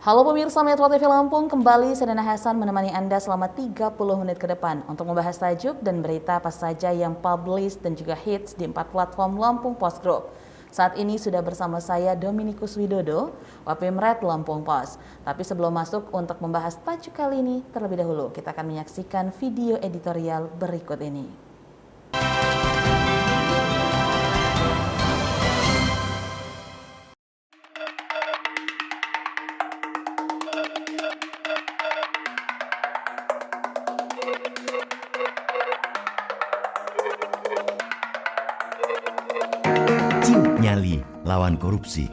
Halo pemirsa Metro TV Lampung, kembali Sedana Hasan menemani Anda selama 30 menit ke depan untuk membahas tajuk dan berita apa saja yang publish dan juga hits di 4 platform Lampung Post Group. Saat ini sudah bersama saya Dominikus Widodo, Wapimret Lampung Post. Tapi sebelum masuk untuk membahas tajuk kali ini, terlebih dahulu kita akan menyaksikan video editorial berikut ini. Ciut nyali lawan korupsi.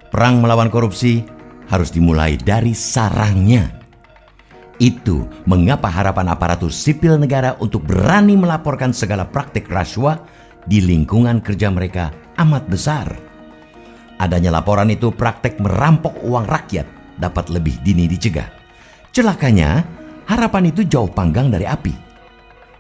Perang melawan korupsi harus dimulai dari sarangnya. Itu mengapa harapan aparatur sipil negara untuk berani melaporkan segala praktik rasuah di lingkungan kerja mereka amat besar. Adanya laporan itu praktek merampok uang rakyat dapat lebih dini dicegah. Celakanya, harapan itu jauh panggang dari api.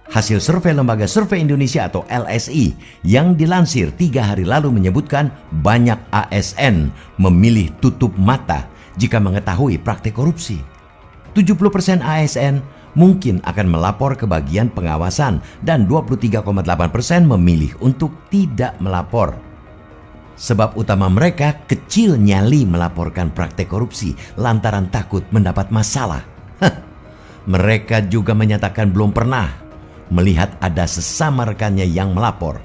Hasil survei Lembaga Survei Indonesia atau LSI yang dilansir 3 hari lalu menyebutkan banyak ASN memilih tutup mata jika mengetahui praktik korupsi. 70% ASN mungkin akan melapor ke bagian pengawasan dan 23,8% memilih untuk tidak melapor. Sebab utama mereka kecil nyali melaporkan praktik korupsi lantaran takut mendapat masalah. Mereka juga menyatakan belum pernah melihat ada sesama rekannya yang melapor.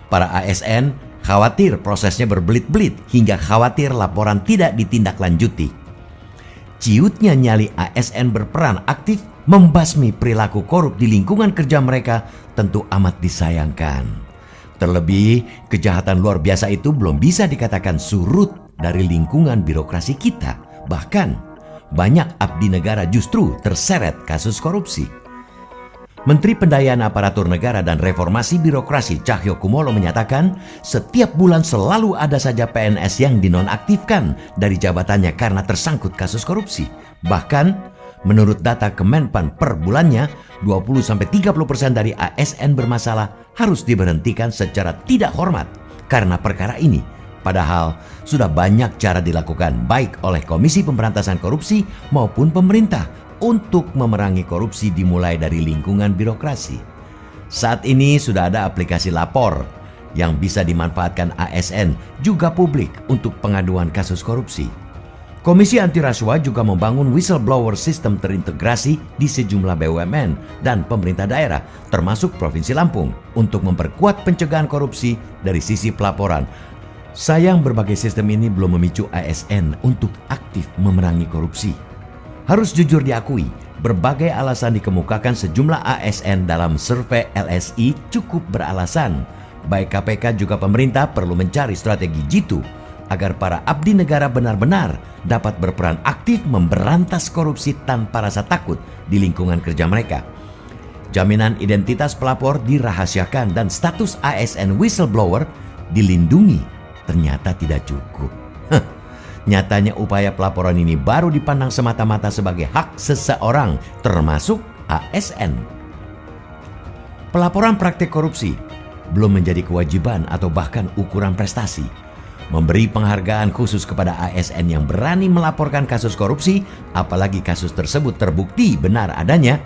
Para ASN khawatir prosesnya berbelit-belit hingga khawatir laporan tidak ditindaklanjuti. Ciutnya nyali ASN berperan aktif membasmi perilaku korup di lingkungan kerja mereka tentu amat disayangkan. Terlebih, kejahatan luar biasa itu belum bisa dikatakan surut dari lingkungan birokrasi kita. Bahkan, banyak abdi negara justru terseret kasus korupsi. Menteri Pendayaan Aparatur Negara dan Reformasi Birokrasi Cahyokumolo menyatakan setiap bulan selalu ada saja PNS yang dinonaktifkan dari jabatannya karena tersangkut kasus korupsi. Bahkan menurut data Kemenpan per bulannya 20-30% dari ASN bermasalah harus diberhentikan secara tidak hormat karena perkara ini. Padahal sudah banyak cara dilakukan baik oleh Komisi Pemberantasan Korupsi maupun pemerintah untuk memerangi korupsi dimulai dari lingkungan birokrasi. Saat ini sudah ada aplikasi lapor yang bisa dimanfaatkan ASN juga publik untuk pengaduan kasus korupsi. Komisi Anti Rasuah juga membangun whistleblower system terintegrasi di sejumlah BUMN dan pemerintah daerah termasuk Provinsi Lampung untuk memperkuat pencegahan korupsi dari sisi pelaporan. Sayang berbagai sistem ini belum memicu ASN untuk aktif memerangi korupsi. Harus jujur diakui, berbagai alasan dikemukakan sejumlah ASN dalam survei LSI cukup beralasan. Baik KPK juga pemerintah perlu mencari strategi jitu agar para abdi negara benar-benar dapat berperan aktif memberantas korupsi tanpa rasa takut di lingkungan kerja mereka. Jaminan identitas pelapor dirahasiakan dan status ASN whistleblower dilindungi ternyata tidak cukup. Nyatanya upaya pelaporan ini baru dipandang semata-mata sebagai hak seseorang, termasuk ASN. Pelaporan praktik korupsi belum menjadi kewajiban atau bahkan ukuran prestasi. Memberi penghargaan khusus kepada ASN yang berani melaporkan kasus korupsi, apalagi kasus tersebut terbukti benar adanya,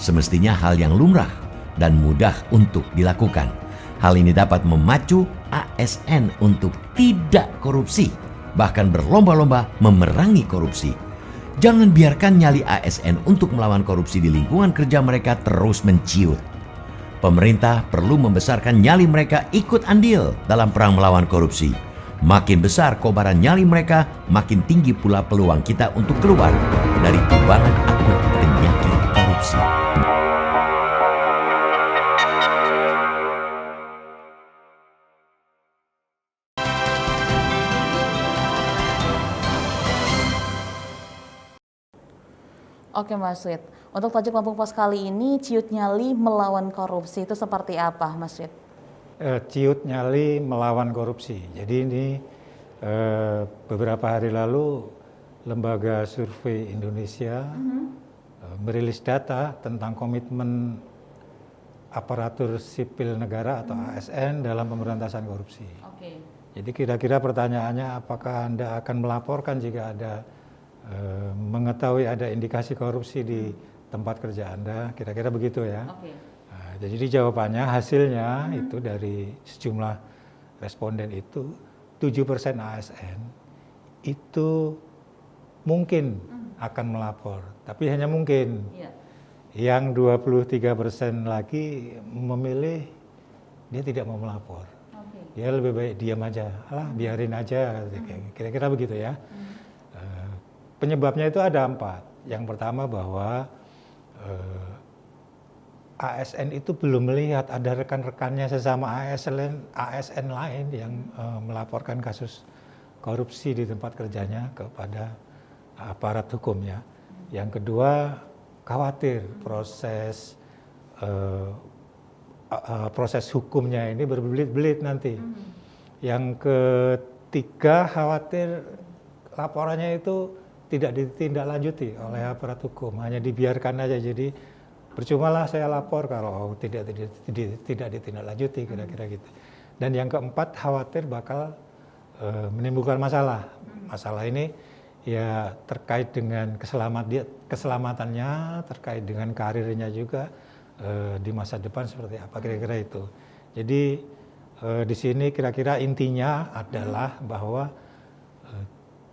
semestinya hal yang lumrah dan mudah untuk dilakukan. Hal ini dapat memacu ASN untuk tidak korupsi, bahkan berlomba-lomba memerangi korupsi. Jangan biarkan nyali ASN untuk melawan korupsi di lingkungan kerja mereka terus menciut. Pemerintah perlu membesarkan nyali mereka ikut andil dalam perang melawan korupsi. Makin besar kobaran nyali mereka, makin tinggi pula peluang kita untuk keluar dari kubangan akut penyakit korupsi. Oke Mas Wid, untuk tajuk Lampung Pos kali ini ciut nyali melawan korupsi itu seperti apa Mas Wid? Ciut nyali melawan korupsi. Jadi ini beberapa hari lalu Lembaga Survei Indonesia merilis data tentang komitmen aparatur sipil negara atau ASN dalam pemberantasan korupsi. Jadi kira-kira pertanyaannya apakah Anda akan melaporkan jika ada mengetahui ada indikasi korupsi di tempat kerja Anda, kira-kira begitu ya. Oke. Nah, jadi jawabannya, hasilnya itu dari sejumlah responden itu 7% ASN itu mungkin akan melapor, tapi hanya mungkin. Iya. Yang 23% lagi memilih dia tidak mau melapor. Oke. Dia lebih baik diam aja, alah biarin aja, kira-kira begitu ya. Penyebabnya itu ada 4. Yang pertama bahwa ASN itu belum melihat ada rekan-rekannya sesama ASN lain yang melaporkan kasus korupsi di tempat kerjanya kepada aparat hukum ya. Yang kedua, khawatir proses hukumnya ini berbelit-belit nanti. Yang ketiga, khawatir laporannya itu tidak ditindaklanjuti oleh aparat hukum, hanya dibiarkan aja. Jadi percumalah saya lapor kalau tidak ditindaklanjuti, kira-kira gitu. Dan yang keempat, khawatir bakal menimbulkan masalah. Masalah ini ya terkait dengan keselamatannya, terkait dengan karirnya juga di masa depan seperti apa, kira-kira itu. Jadi di sini kira-kira intinya adalah bahwa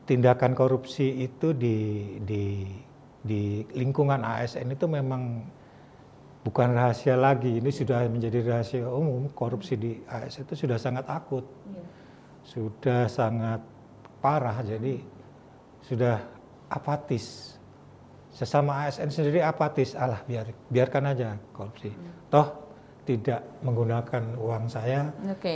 tindakan korupsi itu di lingkungan ASN itu memang bukan rahasia lagi. Ini sudah menjadi rahasia umum. Korupsi di ASN itu sudah sangat akut, sudah sangat parah. Jadi sudah apatis. Sesama ASN sendiri apatis. Alah biarkan aja korupsi. Toh tidak menggunakan uang saya,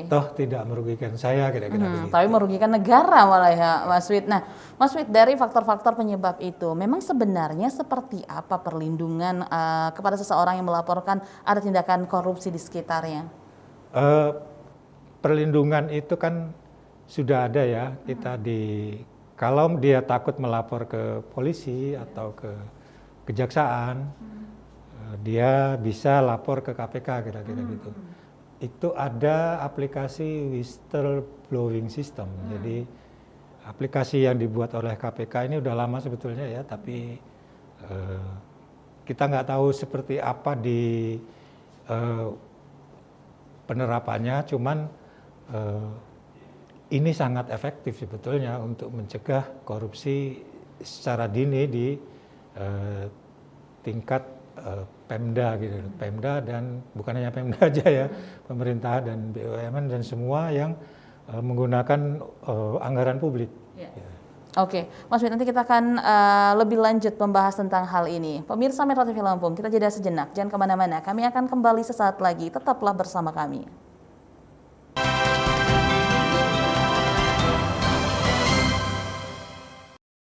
toh tidak merugikan saya, kira-kira begitu. Tapi merugikan negara malah ya, Mas Wid. Nah, Mas Wid, dari faktor-faktor penyebab itu, memang sebenarnya seperti apa perlindungan kepada seseorang yang melaporkan ada tindakan korupsi di sekitarnya? Perlindungan itu kan sudah ada ya, kita kalau dia takut melapor ke polisi atau ke kejaksaan, dia bisa lapor ke KPK, kira-kira gitu. Itu ada aplikasi whistleblowing system. Jadi aplikasi yang dibuat oleh KPK ini udah lama sebetulnya ya, tapi kita nggak tahu seperti apa di penerapannya. Cuman ini sangat efektif sebetulnya untuk mencegah korupsi secara dini di tingkat Pemda gitu, Pemda dan bukan hanya Pemda aja ya, pemerintah dan BUMN dan semua yang menggunakan anggaran publik. Ya. Oke, Mas Wid, nanti kita akan lebih lanjut membahas tentang hal ini. Pemirsa Metro TV Lampung, kita jeda sejenak, jangan kemana-mana. Kami akan kembali sesaat lagi, tetaplah bersama kami.